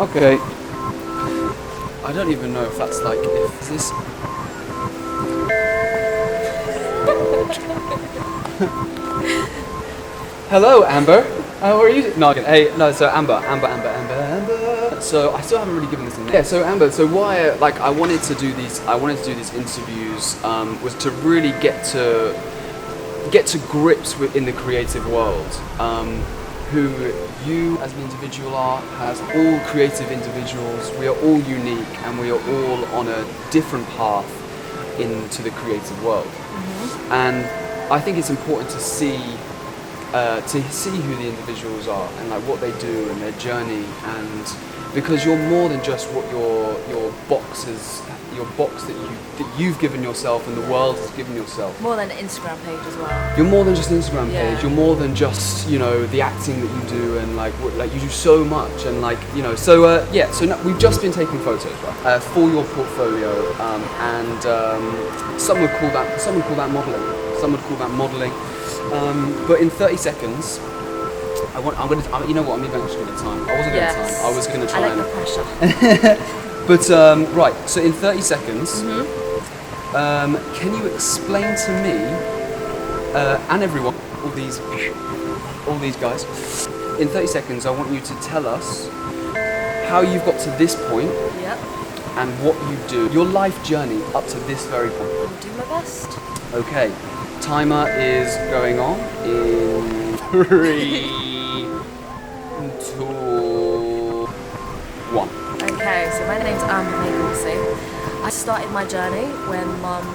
Okay. I don't even know if that's like, is this... Hello, Amber. How are you? No, hey, no. So Amber. So I still haven't really given this a name. Yeah. So Amber. So why? Like, I wanted to do these interviews. Was to really get to grips with in the creative world. Who you as an individual are, as all creative individuals, we are all unique and we are all on a different path into the creative world. Mm-hmm. And I think it's important to see who the individuals are and like what they do and their journey, and because you're more than just what your box that you've given yourself and the world has given yourself. More than an Instagram page as well. You're more than just an Instagram page. Yeah. You're more than just the acting that you do, and like you do so much, and like So now we've just been taking photos, right, for your portfolio, and some would call that modeling. But in 30 seconds, I'm gonna. You know what? I'm even actually gonna time. I wasn't gonna time. I was gonna try. I like the pressure. But right. So in 30 seconds, can you explain to me and everyone, all these guys, in 30 seconds, I want you to tell us how you've got to this point. Yep. And what you do, your life journey up to this very point. I'll do my best. Okay. Timer is going on in 3, 2, 1. Okay, so my name's Gauci. I started my journey when Mum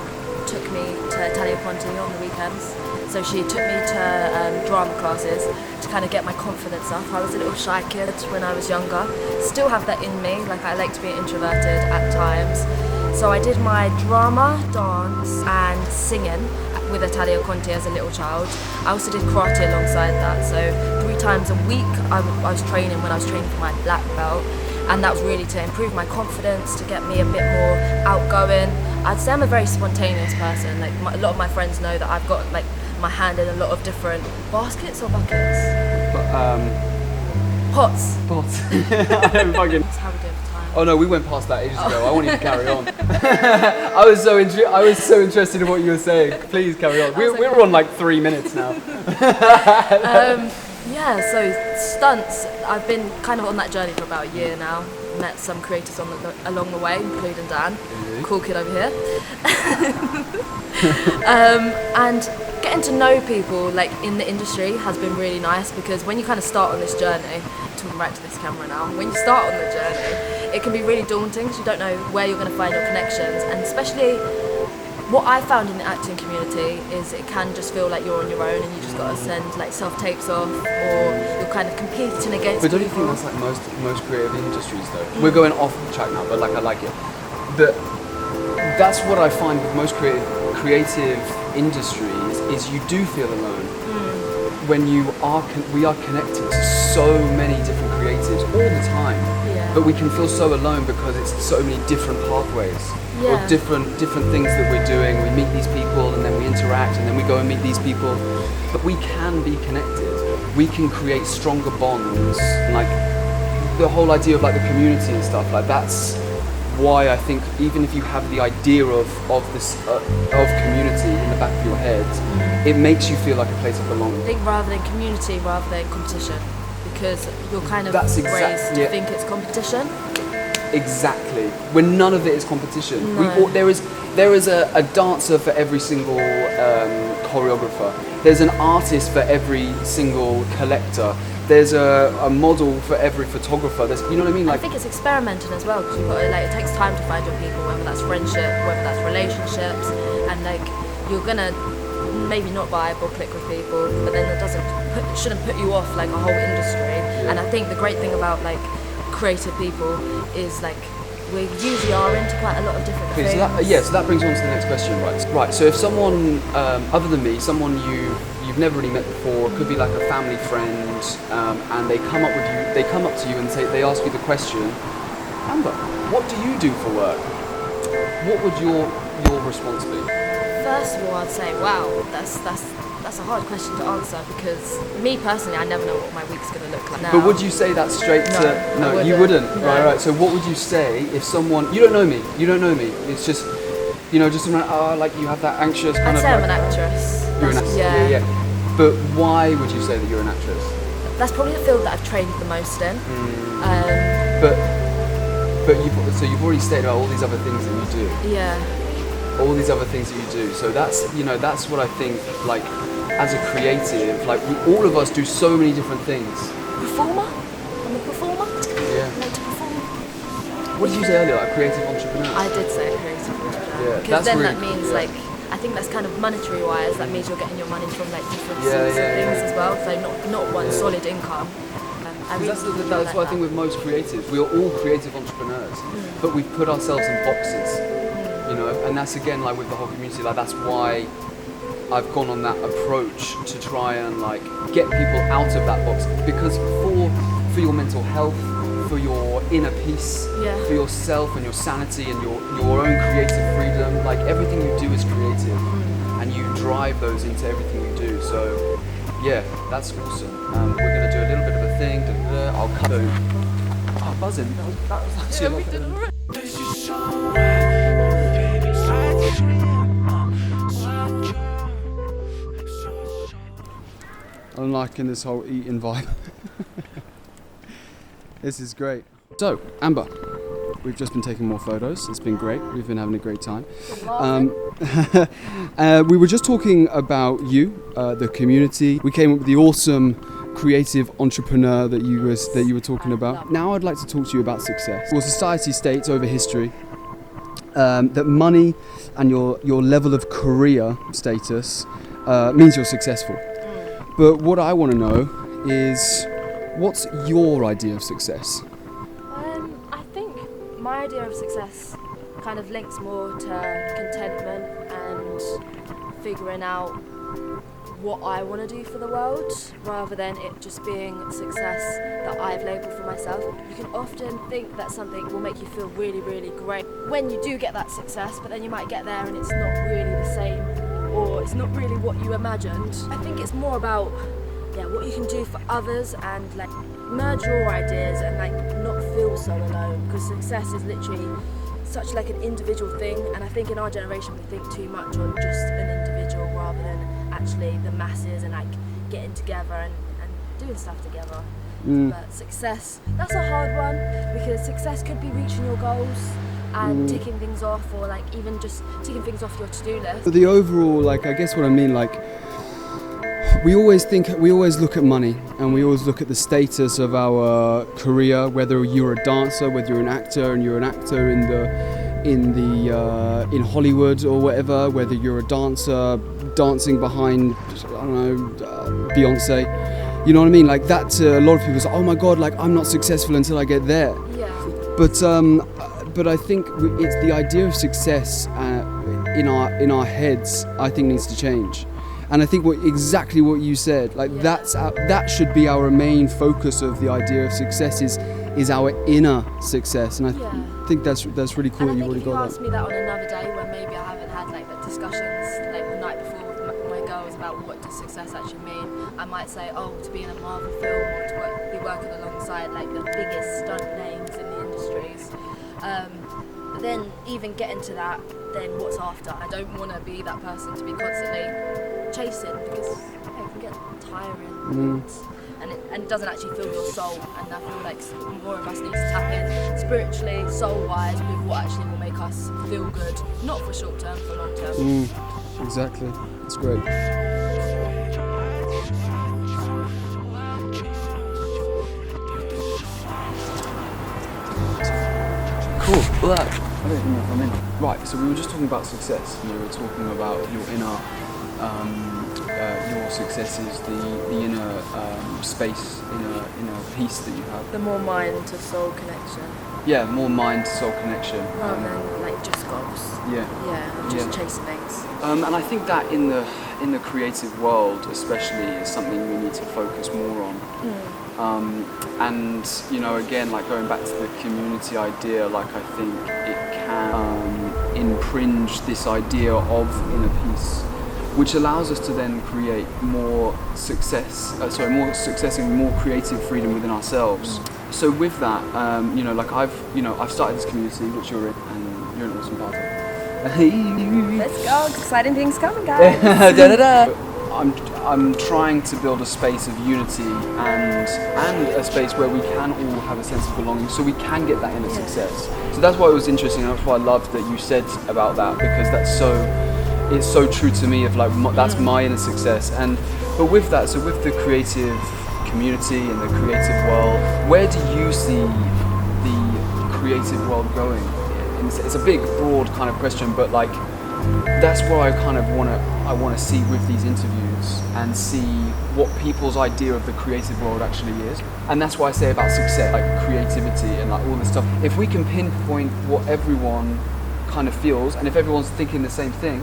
took me to Italia Conti on the weekends. So she took me to drama classes to kind of get my confidence up. I was a little shy kid when I was younger. Still have that in me, like I like to be introverted at times. So I did my drama, dance and singing with Italia Conti as a little child. I also did karate alongside that, so 3 times a week I was training when I was training for my black belt, and that was really to improve my confidence, to get me a bit more outgoing. I'd say I'm a very spontaneous person. Like a lot of my friends know that I've got like my hand in a lot of different baskets or buckets. Pots. I don't fucking. That's how we do it for time. Oh no, we went past that ages ago. I want you to carry on. I was so interested in what you were saying. Please carry on. We're on like 3 minutes now. So stunts. I've been kind of on that journey for about a year now. Met some creators along the way, including Dan, cool kid over here. And getting to know people like in the industry has been really nice, because when you kind of start on this journey, talking right to this camera now, when you start on the journey, it can be really daunting because you don't know where you're going to find your connections, and especially what I found in the acting community is it can just feel like you're on your own and you just got to send like self-tapes off, or you're kind of competing against But don't you people. think that's like most creative industries though? We're going off the track now, but like I like it. That's what I find with most creative industries is you do feel alone. When we are connected to so many different creatives all the time, but we can feel so alone because it's so many different pathways. Or different things that we're doing. We meet these people and then we interact and then we go and meet these people. But we can be connected. We can create stronger bonds. Like the whole idea of like the community and stuff, like that's why I think even if you have the idea of community in the back of your head, it makes you feel like a place of belonging. I think rather than community, rather than competition, because you're kind of raised to think it's competition. Exactly. When none of it is competition. No. There is a dancer for every single choreographer. There's an artist for every single collector. There's a model for every photographer. You know what I mean? Like, I think it's experimenting as well, because you've got to, like, it takes time to find your people, whether that's friendship, whether that's relationships, and like you're gonna maybe not vibe or click with people, but then it shouldn't put you off like a whole industry. And I think the great thing about like creative people is like we usually are into quite a lot of different things. So that brings on to the next question, right? So if someone other than me, someone you've never really met before, it could be like a family friend, and they come up to you and they ask you the question, Amber, what do you do for work? What would your response be? First of all, I'd say, wow, that's That's a hard question to answer because me personally, I never know what my week's going to look like now. But would you say that straight to... No, you wouldn't. No. Right. So what would you say if someone... You don't know me. It's just, just around, like you have that anxious kind I'd of... say I'm an actress. You're an actress. Yeah. But why would you say that you're an actress? That's probably the field that I've trained the most in. But you've already stated about all these other things that you do. Yeah. All these other things that you do. So that's what I think, like, as a creative, like, all of us do so many different things. Performer? I'm a performer. Yeah. I like to perform. What did you say earlier, like creative entrepreneur? I did say creative entrepreneur. Yeah, because then really that means, cool, like, I think that's kind of monetary wise, that means you're getting your money from, like, different sorts of things as well. So not one solid income. That's what I think with most creatives. We are all creative entrepreneurs, but we've put ourselves in boxes, and that's again like with the whole community. Like that's why I've gone on that approach to try and like get people out of that box, because for your mental health, for your inner peace, for yourself and your sanity and your own creative freedom. Like everything you do is creative, and you drive those into everything you do. So. Yeah, that's awesome. We're going to do a little bit of a thing. I'll cut it. Oh, buzzing. That was actually we did alright. I'm liking this whole eating vibe. This is great. So, Amber, we've just been taking more photos. It's been great. We've been having a great time. We were just talking about you, the community. We came up with the awesome creative entrepreneur that you were talking about. Now I'd like to talk to you about success. Well, society states over history that money and your level of career status means you're successful. But what I want to know is, what's your idea of success? I think my idea of success kind of links more to contentment and figuring out what I want to do for the world, rather than it just being success that I've labelled for myself. You can often think that something will make you feel really, really great when you do get that success, but then you might get there and it's not really the same, or it's not really what you imagined. I think it's more about what you can do for others and like merge your ideas and like not feel so alone, because success is literally such like an individual thing, and I think in our generation we think too much on just an individual rather than actually the masses and like getting together and doing stuff together. But success, that's a hard one, because success could be reaching your goals and ticking things off, or like even just ticking things off your to-do list. But the overall, like, I guess what I mean, like, we always look at money, and we always look at the status of our career, whether you're a dancer, whether you're an actor and you're an actor in Hollywood or whatever, whether you're a dancer dancing behind, I don't know, Beyonce. You know what I mean? Like that, a lot of people say, oh my God, like I'm not successful until I get there. Yeah. But I think it's the idea of success in our heads, I think, needs to change. And I think exactly what you said, like that should be our main focus of the idea of success is our inner success. And I think that's really cool that you've already got that. If you asked me that on another day when maybe I haven't had like the discussions like the night before with my girls about what does success actually mean, I might say, oh, to be in a Marvel film or to be working alongside like the biggest stunt names in the industries. But then even getting to that, then what's after? I don't want to be that person to be constantly chasing, because it can get tiring and it doesn't actually fill your soul, and I feel like more of us need to tap in spiritually, soul-wise, with what actually will make us feel good, not for short term, for long term. Exactly, that's great. Cool. Well, I don't even know if I'm in. Right, so we were just talking about success. We were talking about your inner, your success is the inner space, inner peace that you have. The more mind to soul connection. Yeah, more mind to soul connection. Rather than like just goals. Yeah. Yeah, just chasing things. And I think that in the creative world, especially, is something we need to focus more on. And again, like going back to the community idea, like I think it can impinge this idea of inner peace, which allows us to then create more success and more creative freedom within ourselves. So with that, like I've started this community which you're in, and you're an awesome part of. Let's go, exciting things coming, guys. I'm trying to build a space of unity and a space where we can all have a sense of belonging, so we can get that inner success. So that's why it was interesting, and that's why I loved that you said about that, because it's so true to me of like that's my inner success. But with that, so with the creative community and the creative world, where do you see the creative world going? It's a big, broad kind of question, but like that's what I kind of want to see with these interviews, and see what people's idea of the creative world actually is. And that's why I say about success, like creativity and like all this stuff. If we can pinpoint what everyone kind of feels, and if everyone's thinking the same thing,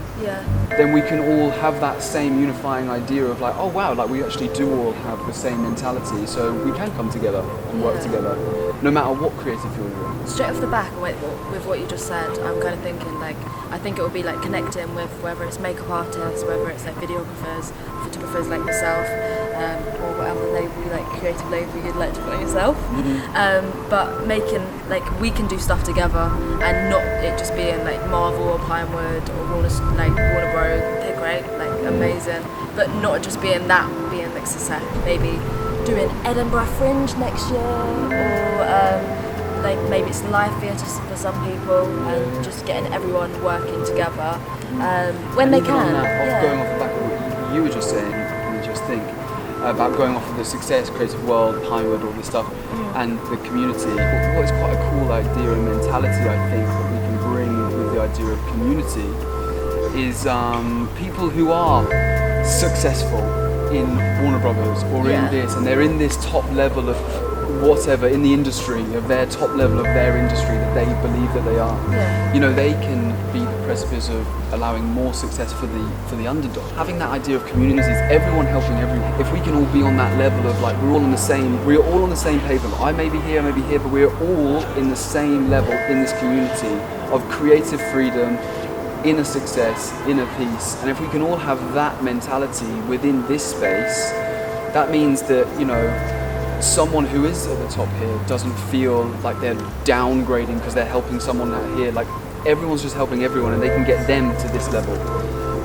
then we can all have that same unifying idea of like, oh wow, like we actually do all have the same mentality, so we can come together and work together, no matter what creative field you're in. Straight off the back, with what you just said, I'm kind of thinking like, I think it will be like connecting with whether it's makeup artists, whether it's like videographers, photographers like myself, or whatever creative label you'd like to put on yourself. But making like we can do stuff together, and not it just being like Marvel or Pinewood or Warner Bros. They're great, like amazing, but not just being like success. Maybe doing Edinburgh Fringe next year, or like maybe it's live theatre for some people, and just getting everyone working together when they can. Going off the back of what you were just saying, let me just think about going off of the success, creative world, Pinewood, all this stuff, and the community. What is quite a cool idea and mentality, I think, that we can bring with the idea of community is people who are successful in Warner Brothers or in this, and they're in this top level of whatever in the industry, of their top level of their industry that they believe that they are. You know, they can be the precipice of allowing more success for the underdog. Having that idea of communities, everyone helping everyone. If we can all be on that level of like we're all on the same pavement. I may be here, but we're all in the same level in this community of creative freedom, inner success, inner peace. And if we can all have that mentality within this space, that means that, you know, someone who is at the top here doesn't feel like they're downgrading because they're helping someone out here. Like everyone's just helping everyone, and they can get them to this level.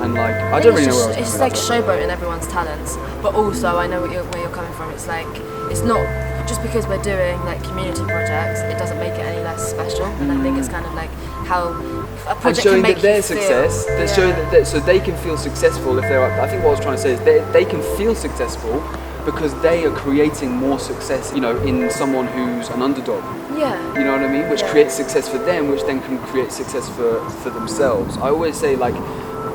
And like I don't really know where I was it's like showboating everyone's talents, but also I know where you're coming from. It's like it's not just because we're doing like community projects, it doesn't make it any less special. And I think it's kind of like how a project can make their you success, feel. Showing that so they can feel successful if they're. I think what I was trying to say is they can feel successful because they are creating more success, you know, in someone who's an underdog. Yeah. You know what I mean? Which creates success for them, which then can create success for themselves. I always say, like,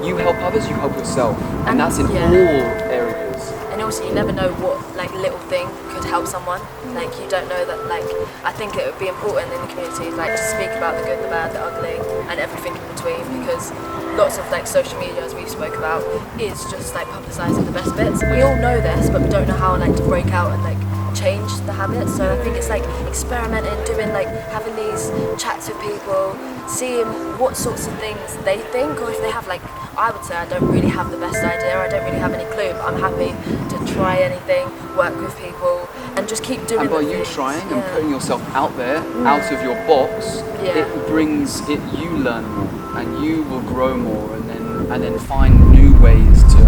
you help others, you help yourself. And that's in all areas. And also you never know what like little thing could help someone. Like you don't know that, like I think it would be important in the community like to speak about the good, the bad, the ugly and everything in between, because lots of like social media, as we spoke about, is just like publicising the best bits. We all know this, but we don't know how like to break out and like change the habits. So I think it's like experimenting, doing like having these chats with people, seeing what sorts of things they think, or if they have like, I would say I don't really have the best idea, I don't really have any clue, but I'm happy to try anything, work with people and just keep doing. And by you trying and putting yourself out there, out of your box, it brings it, you learn more and you will grow more, and then find new ways to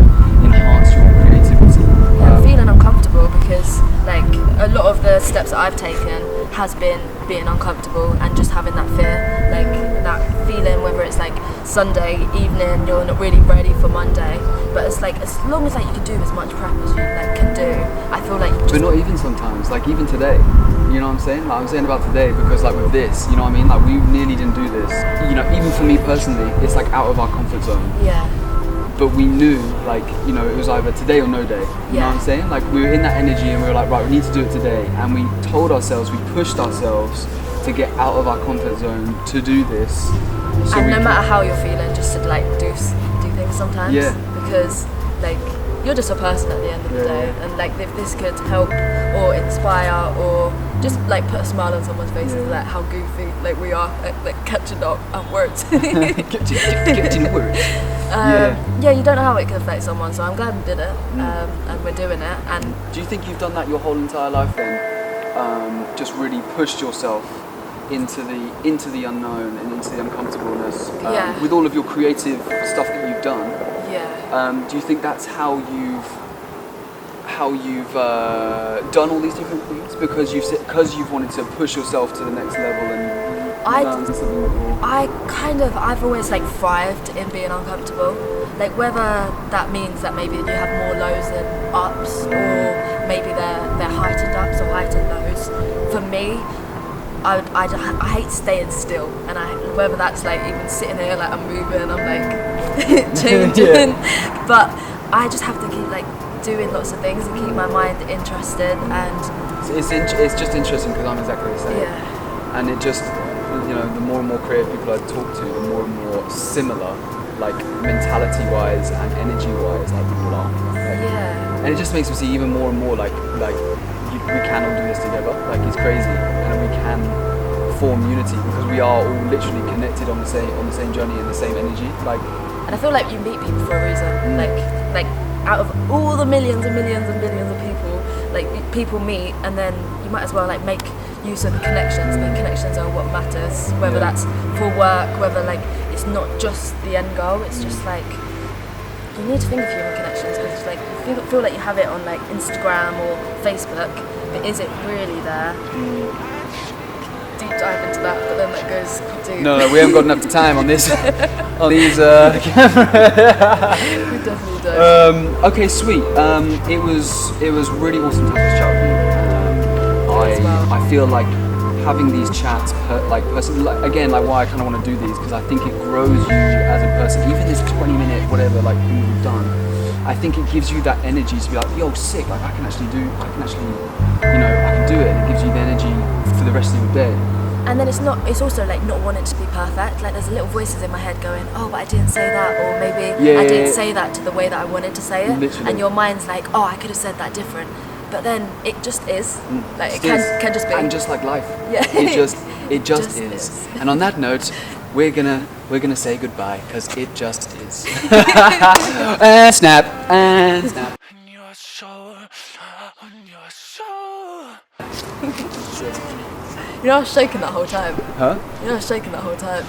enhance your creativity. I'm feeling uncomfortable because like a lot of the steps that I've taken has been being uncomfortable and just having that fear, like that feeling, whether it's like Sunday evening you're not really ready for Monday, but it's like as long as like you can do as much prep as you like can do, I feel like but not even sometimes, like even today, you know what I'm saying? Like I'm saying about today because like with this, you know what I mean? Like we nearly didn't do this. You know, even for me personally, it's like out of our comfort zone. Yeah. But we knew, like, you know, it was either today or no day. You know what I'm saying? Like, we were in that energy and we were like, right, we need to do it today. And we told ourselves, we pushed ourselves to get out of our comfort zone to do this. So and no matter how you're feeling, just to like do things sometimes. Yeah. Because like you're just a person at the end of the day, and like if this could help or inspire or just like put a smile on someone's face, like how goofy like we are, like catching up on words. Catching words. Yeah, you don't know how it could affect someone, so I'm glad we did it, and we're doing it. And do you think you've done that your whole entire life then? Just really pushed yourself into the unknown and into the uncomfortableness with all of your creative stuff that you've done. Yeah. Do you think that's how you've done all these different things because you've wanted to push yourself to the next level and learn something more? I've always like thrived in being uncomfortable. Like whether that means that maybe you have more lows than ups, or maybe they're heightened ups or heightened lows. For me, I hate staying still, and whether that's like even sitting here like I'm moving, I'm like changing, but I just have to keep like doing lots of things and keep my mind interested. And it's just interesting because I'm exactly the same. Yeah. And it just, the more and more creative people I talk to, the more and more similar, like mentality-wise and energy-wise, like people are. Yeah. And it just makes me see even more and more like we can all do this together. Like it's crazy, and we can form unity because we are all literally connected on the same journey and the same energy. Like, and I feel like you meet people for a reason. Like out of all the millions and millions and billions of people, like people meet, and then you might as well like make use of the connections. I mean, connections are what matters. Whether that's for work, whether like it's not just the end goal. It's just like you need to think of human connections because like you feel like you have it on like Instagram or Facebook, but is it really there? Deep dive into that, but then that goes deep. No, we haven't got enough time on this. On these camera. We definitely don't. Okay, sweet. It was really awesome to have this chat with you. I feel like having these chats, personally, like why I kind of want to do these, because I think it grows you as a person. Even this 20-minute whatever like thing we've done, I think it gives you that energy to be like, yo, sick. Like I can actually do it. And it gives you the energy for the rest of your day. And then it's also like not wanting to be perfect. Like there's little voices in my head going, oh, but I didn't say that, or maybe I didn't say that to the way that I wanted to say it. Literally. And your mind's like, oh, I could have said that different. But then it just is. Like it can just be. And just like life. Yeah. It just is. And on that note, we're gonna say goodbye because it just is. And snap. You know I was shaking that whole time. Huh? You know I was shaking that whole time.